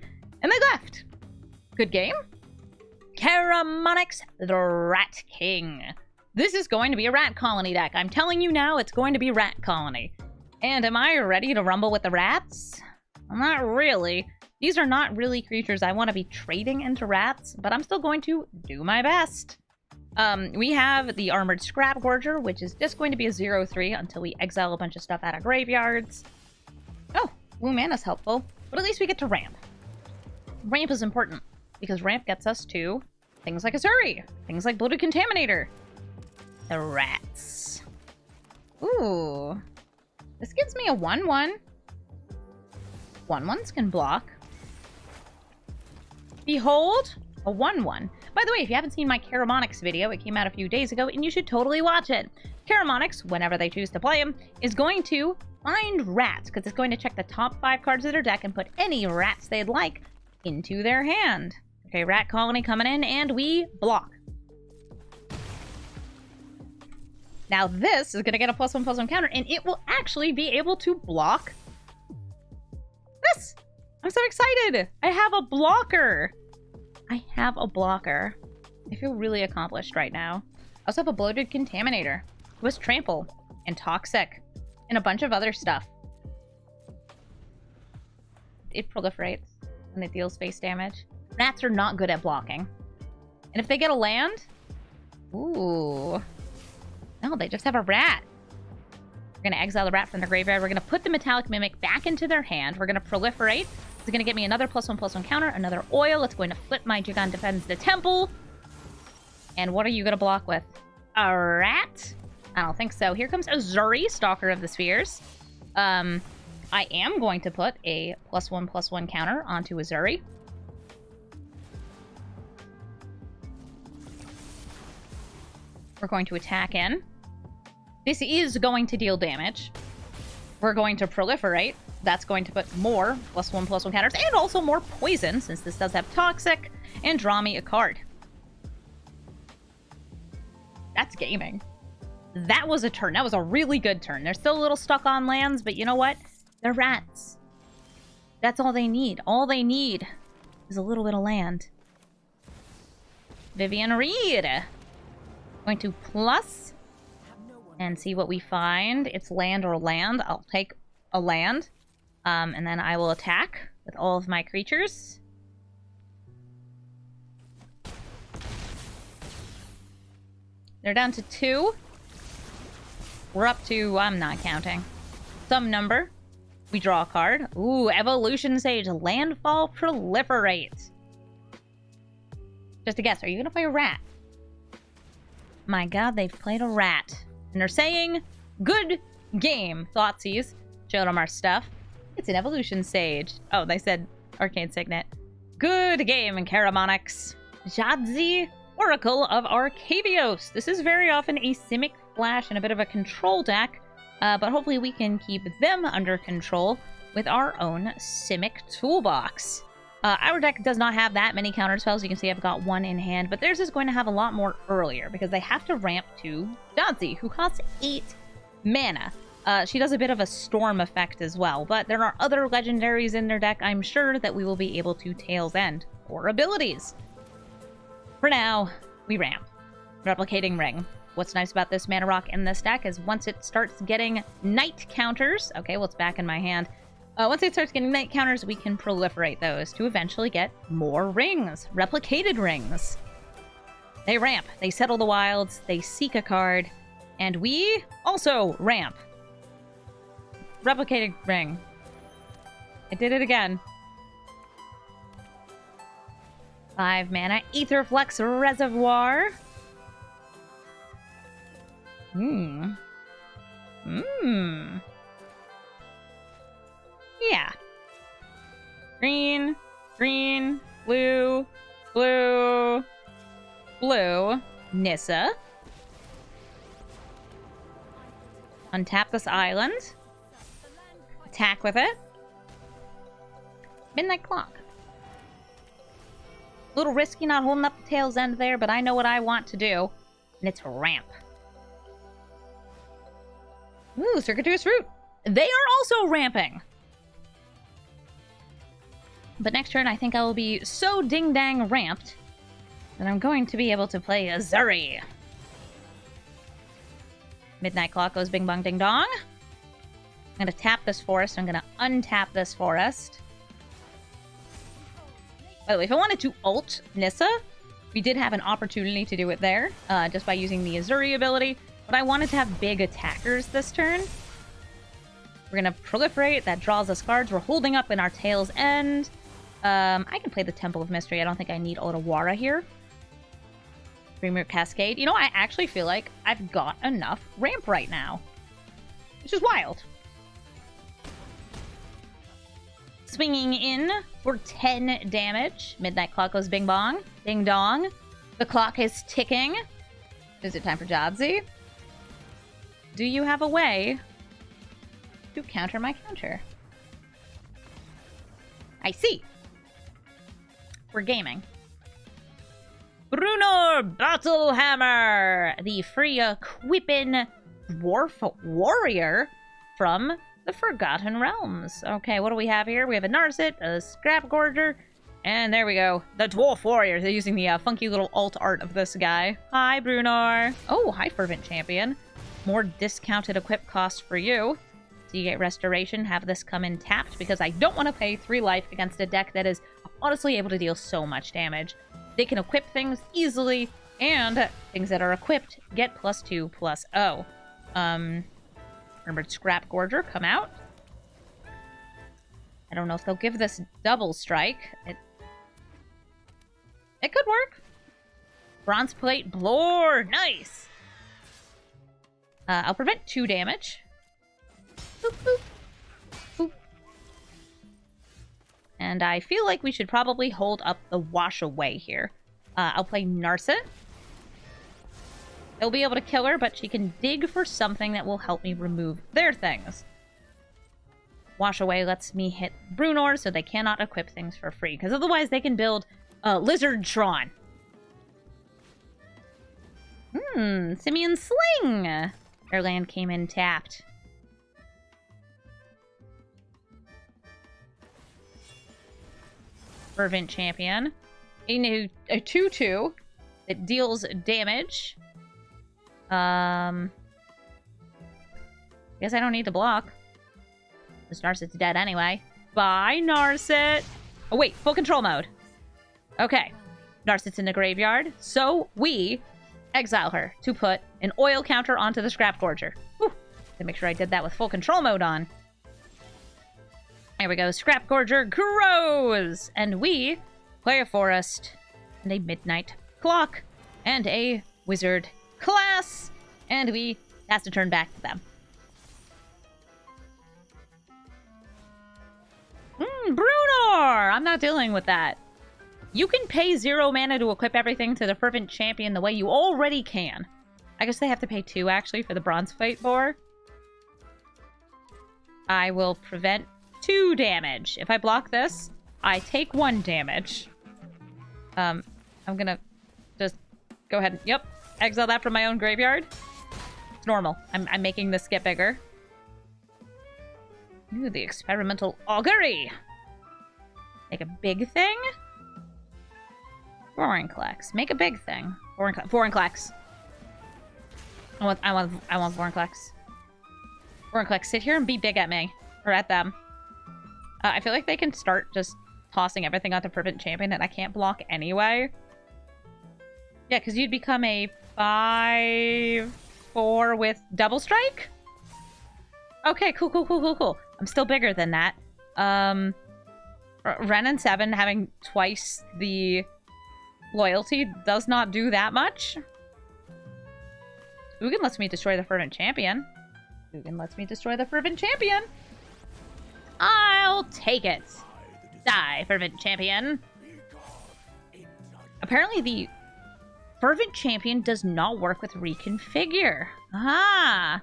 And they left. Good game. Karamonix, the Rat King. This is going to be a Rat Colony deck. I'm telling you now, it's going to be Rat Colony. And am I ready to rumble with the rats? Well, not really. These are not really creatures I want to be trading into rats, but I'm still going to do my best. We have the Armored Scrap Gorger, which is just going to be a 0/3 until we exile a bunch of stuff out of graveyards. Oh, blue mana's helpful, but at least we get to ramp. Ramp is important, because ramp gets us to things like Ezuri, things like Bloated Contaminator. The rats. Ooh. This gives me a 1/1. 1/1s can block. Behold, a 1/1. By the way, if you haven't seen my Karamonix video, it came out a few days ago, and you should totally watch it. Karamonix, whenever they choose to play him, is going to find rats, because it's going to check the top 5 cards of their deck and put any rats they'd like into their hand. Okay, Rat Colony coming in, and we block. Now this is going to get a +1/+1 counter, and it will actually be able to block this. I'm so excited. I have a blocker. I have a blocker. I feel really accomplished right now. I also have a Bloated Contaminator, who has Trample and Toxic and a bunch of other stuff. It proliferates when it deals face damage. Rats are not good at blocking. And if they get a land... Ooh. No, they just have a rat. We're going to exile the rat from the graveyard. We're going to put the Metallic Mimic back into their hand. We're going to proliferate. It's going to get me another +1/+1 counter, another oil. It's going to flip my Ugin Defends the Temple. And what are you going to block with? A rat? I don't think so. Here comes Ezuri, Stalker of the Spheres. I am going to put a +1/+1 counter onto Ezuri. We're going to attack in. This is going to deal damage. We're going to proliferate. That's going to put more +1/+1 counters and also more poison, since this does have Toxic, and draw me a card. That's gaming. That was a turn. That was a really good turn. They're still a little stuck on lands, but you know what? They're rats. That's all they need. All they need is a little bit of land. Vivien Reid. Going to plus and see what we find. It's land or land. I'll take a land. And then I will attack with all of my creatures. They're down to 2. We're up to, I'm not counting, some number. We draw a card. Ooh, Evolution Sage, Landfall, Proliferate. Just a guess, are you going to play a rat? My god, they've played a rat. And they're saying, good game, Thoughtseize. Showed them our stuff. It's an Evolution Sage. Oh, they said Arcane Signet. Good game, Caramonyx. Jadzi, Oracle of Arcavios. This is very often a Simic Flash and a bit of a control deck, but hopefully we can keep them under control with our own Simic toolbox. Our deck does not have that many counterspells. You can see I've got 1 in hand, but theirs is going to have a lot more earlier because they have to ramp to Jadzi, who costs 8 mana. She does a bit of a storm effect as well, but there are other legendaries in their deck I'm sure that we will be able to Tail's End, or abilities. For now, we ramp. Replicating Ring. What's nice about this mana rock in this deck is once it starts getting night counters, okay, well, it's back in my hand. Once it starts getting night counters, we can proliferate those to eventually get more rings. Replicated rings. They ramp. They settle the wilds. They seek a card. And we also ramp. Replicated ring. I did it again. 5 mana. Aetherflux Reservoir. Yeah. Green, green, blue, blue, blue. Nissa. Untap this island. Attack with it. Midnight Clock. A little risky not holding up the tail's end there, but I know what I want to do. And it's ramp. Ooh, Circuitous Root. They are also ramping. But next turn, I think I will be so ding-dang ramped that I'm going to be able to play Ezuri. Midnight Clock goes bing bong ding dong. I'm going to tap this forest. I'm going to untap this forest. By the way, if I wanted to ult Nissa, we did have an opportunity to do it there, just by using the Ezuri ability. But I wanted to have big attackers this turn. We're going to proliferate. That draws us cards. We're holding up in our tail's end. I can play the Temple of Mystery. I don't think I need Otawara here. Dreamer Cascade. You know, I actually feel like I've got enough ramp right now. Which is wild. Swinging in for 10 damage. Midnight Clock goes bing bong. Ding dong. The clock is ticking. Is it time for Jadzi? Do you have a way to counter my counter? I see. We're gaming. Brunor Battlehammer, the free equipping dwarf warrior from the Forgotten Realms. Okay, what do we have here? We have a Narset, a Scrap Gorger, and there we go. The Dwarf Warrior. They're using the funky little alt art of this guy. Hi, Brunor. Oh, hi, Fervent Champion. More discounted equip costs for you. So you get Restoration. Have this come in tapped because I don't want to pay 3 life against a deck that is honestly able to deal so much damage. They can equip things easily, and things that are equipped get +2/+0. Remembered Scrap Gorger, come out. I don't know if they'll give this double strike. It could work. Bronze Plate Blore, nice! I'll prevent 2 damage. Boop, boop. Boop. And I feel like we should probably hold up the Wash Away here. I'll play Narset. They'll be able to kill her, but she can dig for something that will help me remove their things. Wash Away lets me hit Brunor, so they cannot equip things for free, because otherwise they can build Lizard Tron. Simeon Sling! Their land came in tapped. Fervent Champion. A 2/2 that deals damage. Guess I don't need to block. This Narset's dead anyway. Bye, Narset! Oh wait, full control mode. Okay. Narset's in the graveyard, so we exile her to put an oil counter onto the Scrap Gorger. Whew. To make sure I did that with full control mode on. There we go. Scrap Gorger grows! And we play a forest, and a midnight clock, and a wizard class, and we pass the turn back to them. Brunor! I'm not dealing with that. You can pay 0 mana to equip everything to the Fervent Champion the way you already can. I guess they have to pay 2, actually, for the Bronze Plate Boar. I will prevent 2 damage. If I block this, I take 1 damage. I'm gonna just go ahead and, yep, exile that from my own graveyard. It's normal. I'm making this get bigger. Ooh, the Experimental Augury! Make a big thing? Vorinclex. Make a big thing. Vorinclex. I want Vorinclex. Vorinclex, sit here and be big at me. Or at them. I feel like they can start just tossing everything onto Fervent Champion and I can't block anyway. Yeah, because you'd become a 5/4 with double strike? Okay, cool. I'm still bigger than that. Ren and 7 having twice the loyalty does not do that much. Ugin lets me destroy the Fervent Champion. I'll take it. Die, Fervent Champion. Apparently the Fervent Champion does not work with Reconfigure. Ah.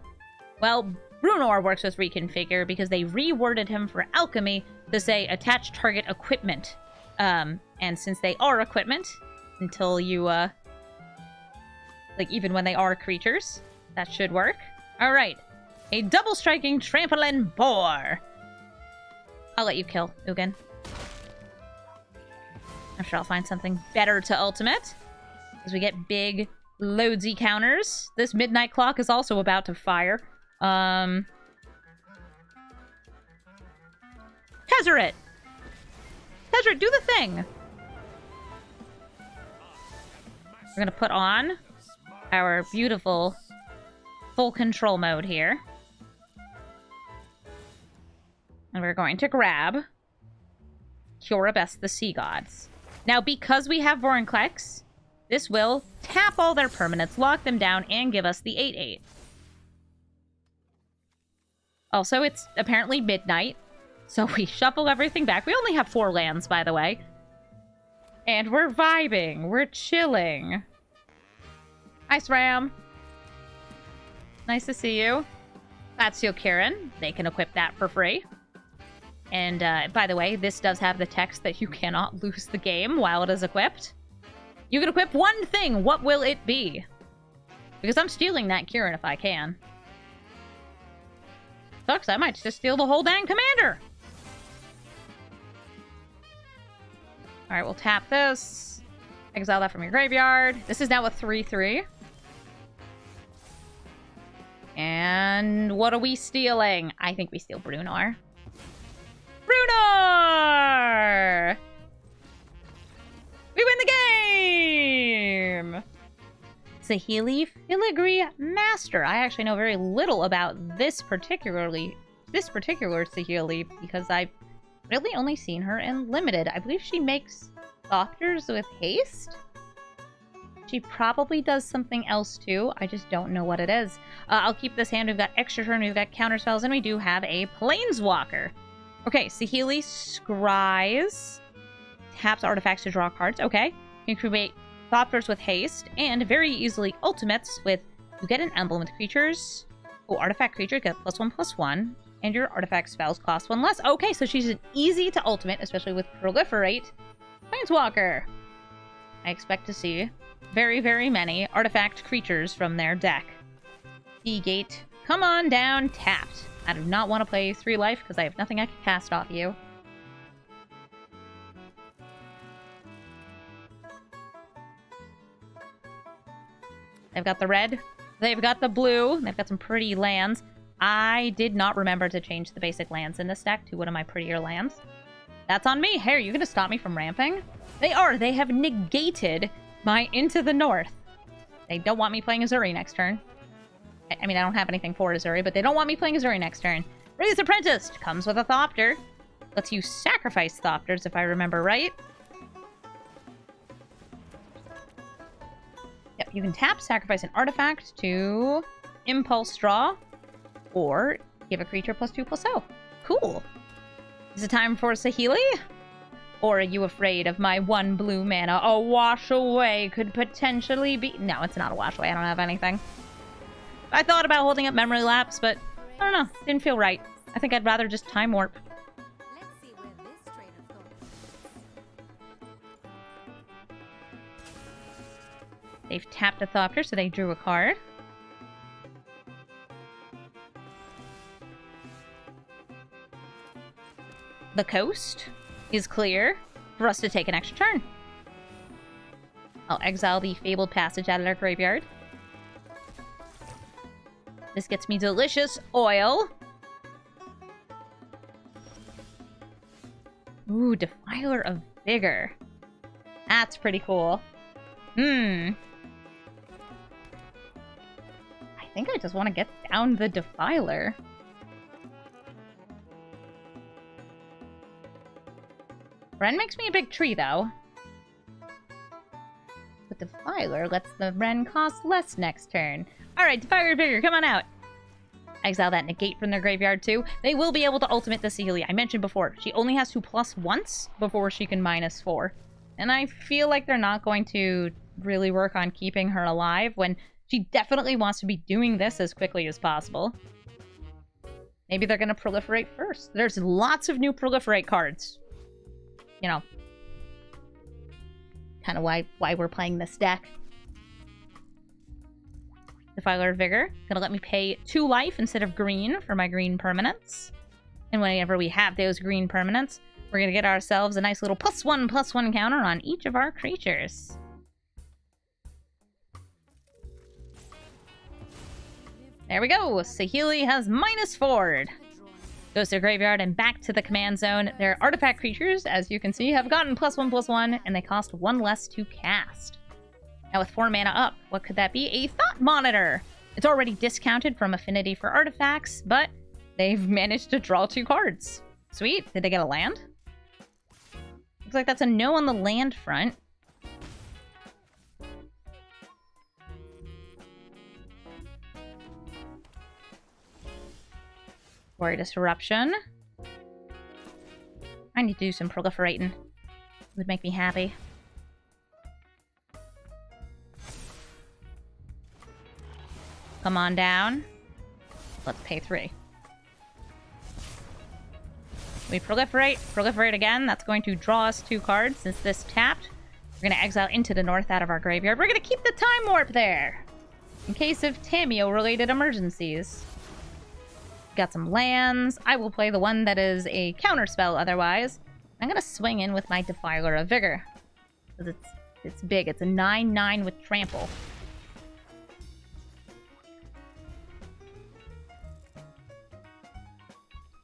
Well, Brunor works with Reconfigure because they reworded him for Alchemy to say attach target equipment. And since they are equipment, until you, like, even when they are creatures, that should work. Alright. A double striking Trampoline Boar. I'll let you kill Ugin. I'm sure I'll find something better to ultimate. As we get big, loadsy counters. This Midnight Clock is also about to fire. Tezzeret! Tezzeret, do the thing! We're gonna put on our beautiful full control mode here. And we're going to grab Curabest the Sea Gods. Now, because we have Vorinclex, this will tap all their permanents, lock them down, and give us the 8/8. Also, it's apparently midnight, so we shuffle everything back. We only have 4 lands, by the way. And we're vibing. We're chilling. Hi, Sram. Nice to see you. That's Kirin. They can equip that for free. And, by the way, this does have the text that you cannot lose the game while it is equipped. You can equip one thing. What will it be? Because I'm stealing that Kirin if I can. Sucks, I might just steal the whole dang commander. Alright, we'll tap this. Exile that from your graveyard. This is now a 3/3. And what are we stealing? I think we steal Brunor. Brunor! We win the game! Saheeli Filigree Master. I actually know very little about this particular Saheeli because I've really only seen her in Limited. I believe she makes Thopters with haste. She probably does something else too. I just don't know what it is. I'll keep this hand. We've got extra turn, we've got counterspells, and we do have a Planeswalker. Okay, Saheeli scries. Taps artifacts to draw cards. Okay. You can create Thopters with haste, and very easily ultimates with, you get an emblem with creatures. Oh, artifact creature, get +1/+1, and your artifact spells cost 1 less. Okay, so she's an easy to ultimate, especially with Proliferate. Planeswalker. I expect to see very, very many artifact creatures from their deck. D-Gate, come on down, tapped. I do not want to play 3 life because I have nothing I can cast off you. They've got the red. They've got the blue. They've got some pretty lands. I did not remember to change the basic lands in this deck to one of my prettier lands. That's on me. Hey, are you going to stop me from ramping? They are. They have negated my Into the North. They don't want me playing Ezuri next turn. I mean, I don't have anything for Ezuri, but they don't want me playing Ezuri next turn. Raise Apprentice comes with a Thopter. Lets you sacrifice Thopters, if I remember right. Yep, you can tap, sacrifice an artifact to Impulse Draw, or give a creature +2/+0. Cool. Is it time for Saheeli? Or are you afraid of my 1 blue mana? A wash away could potentially be... No, it's not a wash away. I don't have anything. I thought about holding up Memory Lapse, but I don't know. Didn't feel right. I think I'd rather just Time Warp. Let's see where this train of thought leads. They've tapped a Thopter, so they drew a card. The coast is clear for us to take an extra turn. I'll exile the Fabled Passage out of their graveyard. This gets me delicious oil. Ooh, Defiler of Vigor. That's pretty cool. I think I just want to get down the Defiler. Wren makes me a big tree, though. But Defiler lets the Wren cost less next turn. Alright, Defiler Vigor, come on out. Exile that negate from their graveyard, too. They will be able to ultimate the Saheeli. I mentioned before, she only has to plus once before she can -4. And I feel like they're not going to really work on keeping her alive when she definitely wants to be doing this as quickly as possible. Maybe they're going to proliferate first. There's lots of new proliferate cards. You know, kind of why we're playing this deck. Defiler Vigor, gonna let me pay 2 life instead of green for my green permanents. And whenever we have those green permanents, we're gonna get ourselves a nice little +1/+1 counter on each of our creatures. There we go. Saheeli has -4. Goes to the graveyard and back to the command zone. Their artifact creatures, as you can see, have gotten +1/+1, and they cost 1 less to cast. Now with 4 mana up, what could that be? A Thought Monitor! It's already discounted from Affinity for artifacts, but they've managed to draw 2 cards. Sweet. Did they get a land? Looks like that's a no on the land front. Warrior Disruption. I need to do some proliferating. It would make me happy. Come on down. Let's pay 3. We proliferate again. That's going to draw us 2 cards. Since this tapped, we're going to exile Into the North out of our graveyard. We're going to keep the Time Warp there in case of Tameo-related emergencies. Got some lands. I will play the one that is a counterspell otherwise. I'm going to swing in with my Defiler of Vigor. Because it's big. It's a 9/9 with trample.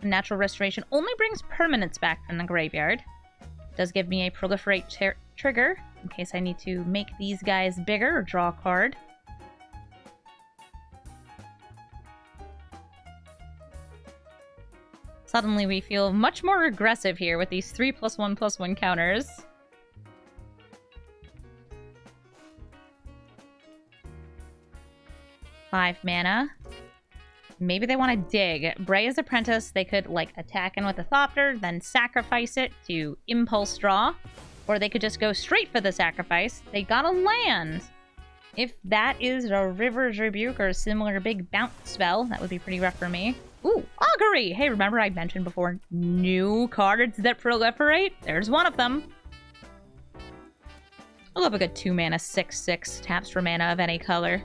Natural Restoration only brings permanents back from the graveyard. It does give me a Proliferate trigger in case I need to make these guys bigger or draw a card. Suddenly we feel much more aggressive here with these 3+1/+1 counters. Five mana. Maybe they want to dig. Breya's Apprentice, they could, like, attack in with a Thopter, then sacrifice it to Impulse Draw. Or they could just go straight for the sacrifice. They gotta land. If that is a River's Rebuke or a similar big bounce spell, that would be pretty rough for me. Ooh, Augury! Hey, remember I mentioned before new cards that proliferate? There's one of them. I love a good 2-mana 6/6 taps for mana of any color.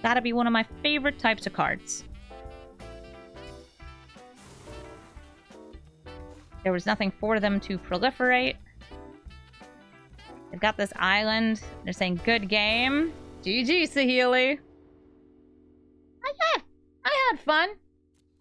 Gotta be one of my favorite types of cards. There was nothing for them to proliferate. They've got this island. They're saying, good game. GG, Saheeli. I had fun.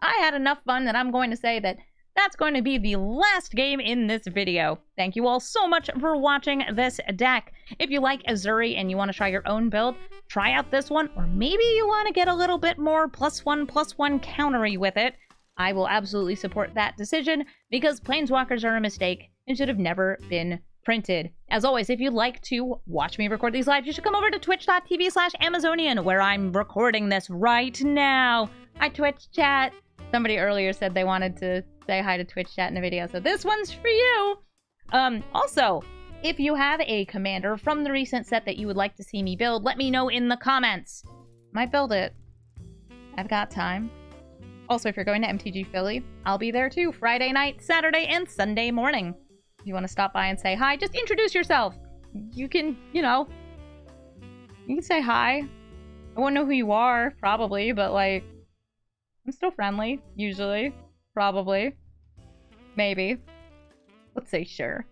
I had enough fun that I'm going to say that that's going to be the last game in this video. Thank you all so much for watching this deck. If you like Ezuri and you want to try your own build, try out this one, or maybe you want to get a little bit more +1/+1 countery with it. I will absolutely support that decision because Planeswalkers are a mistake and should have never been printed. As always, if you'd like to watch me record these live, you should come over to twitch.tv/Amazonian, where I'm recording this right now. Hi, Twitch chat. Somebody earlier said they wanted to say hi to Twitch chat in a video, so this one's for you. Also, if you have a commander from the recent set that you would like to see me build, let me know in the comments. Might build it. I've got time. Also, if you're going to MTG Philly, I'll be there too, Friday night, Saturday, and Sunday morning. If you want to stop by and say hi, just introduce yourself. You can, you know, you can say hi. I won't know who you are, probably, but, like, I'm still friendly, usually. Probably. Maybe. Let's say sure.